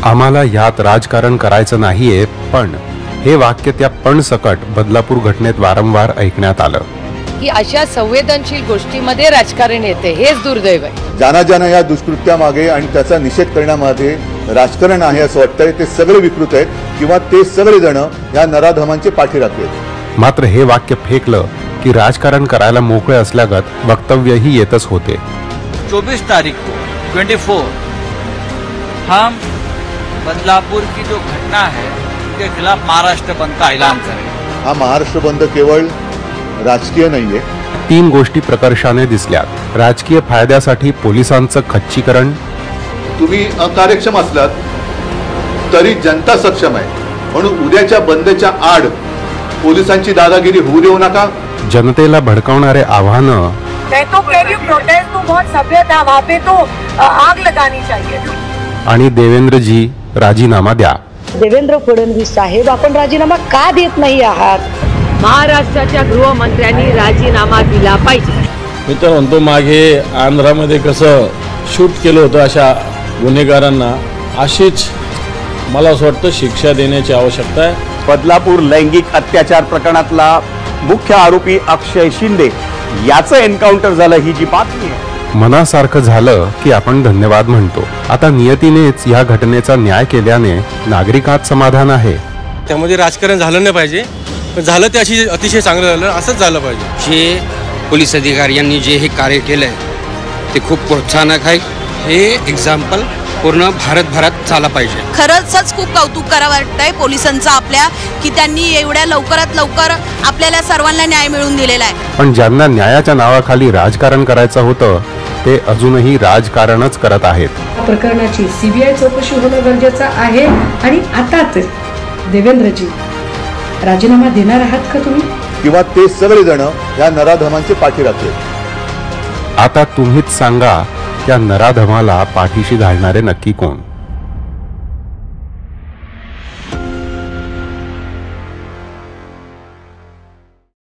आम्हाला यात राजकारण करायचं नाहीये, पण हे वाक्य त्या पण सकट बदलापूर घटनेत वारंवार ऐकण्यात आलं की अशा संवेदनशील गोष्टीमध्ये राजकारण येते, हेच दुर्दैव आहे। ज्यांना या दुष्कृत्यामागे आणि त्याचा निषेध करण्यामध्ये राजकारण आहे असं वाटतंय ते सगळे विकृत आहेत किंवा ते सगळे जण या नराधमांचे पाठीराखे आहेत। मात्र हे वाक्य फेकलं की राजकारण करायला मोकळे असल्यागत वक्तव्यही येतच होते। 24 तारीख को 24 हम बदलापुर की जो घटना है उसके खिलाफ महाराष्ट्र बंद का ऐलान करें। हा महाराष्ट्र बंद केवळ राजकीय नाहीये। 3 गोष्टी प्रकर्षाने दिसल्यात। राजकीय फायद्यासाठी पोलिसांचं खच्चीकरण, तुम्ही अकार्यक्षम असलात तरी जनता सक्षम आहे म्हणून उद्याच्या बंदच्या आड पोलिसांची दादागिरी होऊ देऊ नका। जनतेला भडकवणारे आव्हानं, आग लगानी चाहिए। आणि देवेंद्रजी राजीनामा द्या। देवेंद्र फडणवीस साहेब, आपण राजीनामा का देत नाही आहात? महाराष्ट्राच्या गृहमंत्र्यांनी राजीनामा दिला पाहिजे। मी तर म्हणतो मागे आंध्रामध्ये कसं शूट केलं होतं अशा गुन्हेगारांना, अशीच मला असं वाटतं शिक्षा देण्याची आवश्यकता आहे। बदलापूर लैंगिक अत्याचार प्रकरणातला मुख्य आरोपी अक्षय शिंदे याचं एन्काउंटर झालं, ही जी बातमी आहे। मनासारखं झालं की आपण धन्यवाद म्हणतो। आता नियतीनेच या घटनेचा न्याय केल्याने नागरिकात समाधान आहे। त्यामध्ये राजकारण झालं नाही पाहिजे, पण झालं ते अतिशय चांगलं झालं, असंच झालं पाहिजे। जे पोलीस अधिकाऱ्यांनी जे हे कार्य केलंय ते खूप प्रोत्साहनक आहे। हे एक्झाम्पल पूर्ण भारतभरात चालला पाहिजे। खरंच खूप कौतुक करावं वाटतंय पोलिसांचं आपल्या, की त्यांनी एवढ्या लवकरात लवकर आपल्याला सर्वांना न्याय मिळवून दिलेला आहे। पण ज्यांना न्यायाच्या नावाखाली राजकारण करायचं होतं ते अजूनही राजकारणच करत आहेत। प्रकरणाची सीबीआय चौकशी होणं गरजेचं आहे आणि आताच देवेंद्रजी राजीनामा देणार आहात का तुम्ही, किंवा ते सगळे जण या नराधमांचे पाठीराखे आहेत? आता तुम्हीच सांगा, त्या नराधमाला पाठीशी घालणारे नक्की कोण?